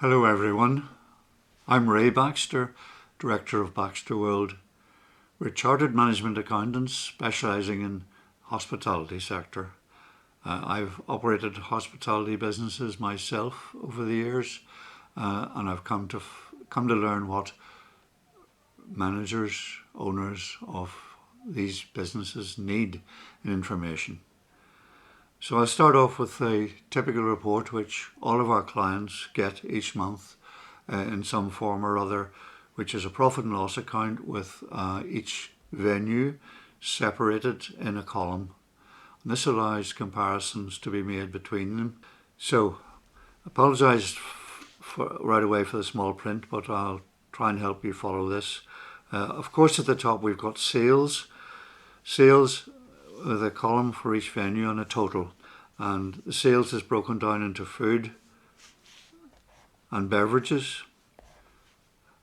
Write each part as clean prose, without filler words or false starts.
Hello everyone, I'm Ray Baxter, Director of Baxterworld. We're chartered management accountants specialising in hospitality sector. I've operated hospitality businesses myself over the years and I've come to learn what managers, owners of these businesses need in information. So I'll start off with a typical report which all of our clients get each month in some form or other, which is a profit and loss account with each venue separated in a column. And this allows comparisons to be made between them. So I apologise right away for the small print, but I'll try and help you follow this. Of course, at the top we've got sales. Sales with a column for each venue and a total, and the sales is broken down into food and beverages,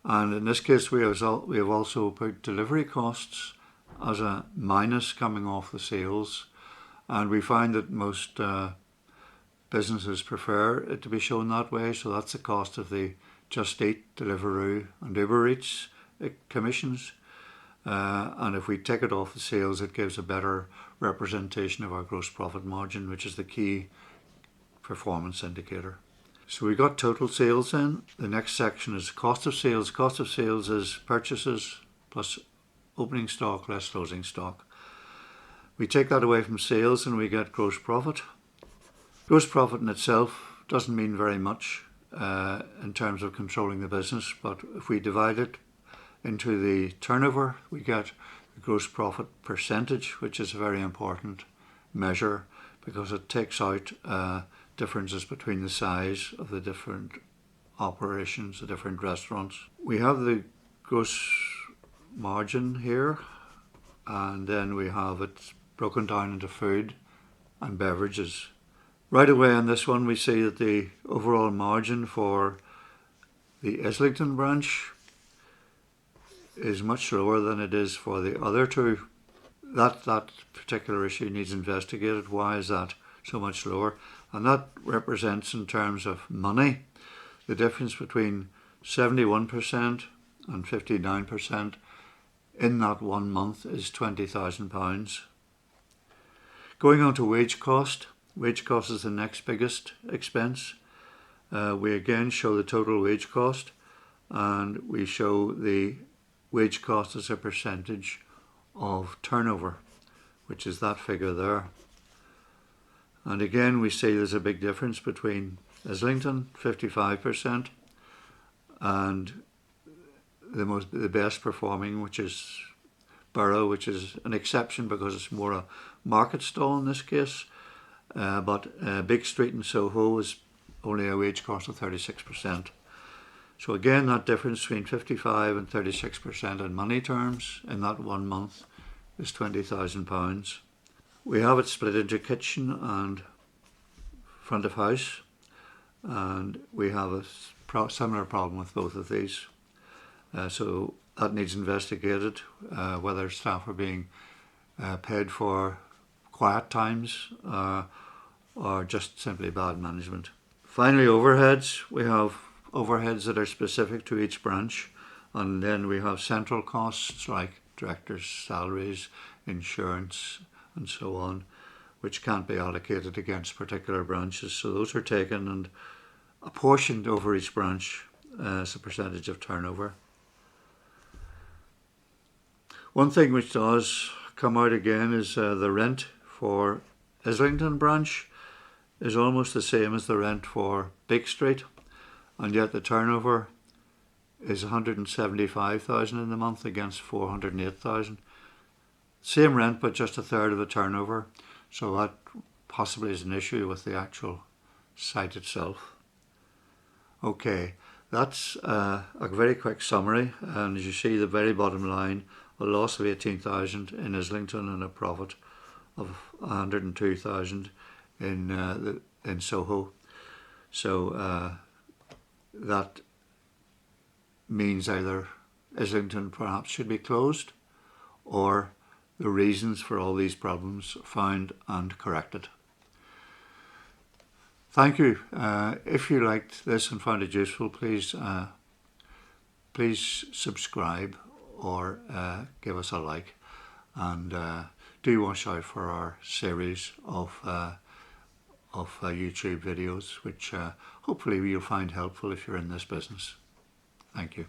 and in this case we have also put delivery costs as a minus coming off the sales, and we find that most businesses prefer it to be shown that way. So that's the cost of the Just Eat, Deliveroo and Uber Eats commissions. And if we take it off the sales, it gives a better representation of our gross profit margin, which is the key performance indicator. So we got total sales in. The next section is cost of sales. Cost of sales is purchases plus opening stock less closing stock. We take that away from sales and we get gross profit. Gross profit in itself doesn't mean very much in terms of controlling the business, but if we divide it into the turnover, we get the gross profit percentage, which is a very important measure because it takes out differences between the size of the different operations, the different restaurants. We have the gross margin here, and then we have it broken down into food and beverages. Right away on this one we see that the overall margin for the Islington branch is much lower than it is for the other two. That particular issue needs investigated. Why is that so much lower? And that represents, in terms of money, the difference between 71% and 59% in that 1 month is £20,000. Going on to wage cost. Wage cost is the next biggest expense. We again show the total wage cost, and we show the wage cost as a percentage of turnover, which is that figure there. And again we see there's a big difference between Islington, 55%, and the best performing, which is Borough, which is an exception because it's more a market stall in this case. But Big Street in Soho is only a wage cost of 36%. So again, that difference between 55 and 36% in money terms in that 1 month is £20,000. We have it split into kitchen and front of house, and we have a similar problem with both of these. So that needs investigated, whether staff are being paid for quiet times or just simply bad management. Finally, overheads. We have overheads that are specific to each branch, and then we have central costs like directors' salaries, insurance and so on, which can't be allocated against particular branches. So those are taken and apportioned over each branch as a percentage of turnover. One thing which does come out again is the rent for Islington branch is almost the same as the rent for Big Street, and yet the turnover is 175,000 in the month against 408,000. Same rent, but just a third of the turnover. So that possibly is an issue with the actual site itself. Okay, that's a very quick summary, and as you see, the very bottom line, a loss of 18,000 in Islington and a profit of 102,000 in Soho. So that means either Islington perhaps should be closed, or the reasons for all these problems found and corrected. Thank you. If you liked this and found it useful, please subscribe or give us a like, and do watch out for our series of YouTube videos, which hopefully you'll find helpful if you're in this business. Thank you.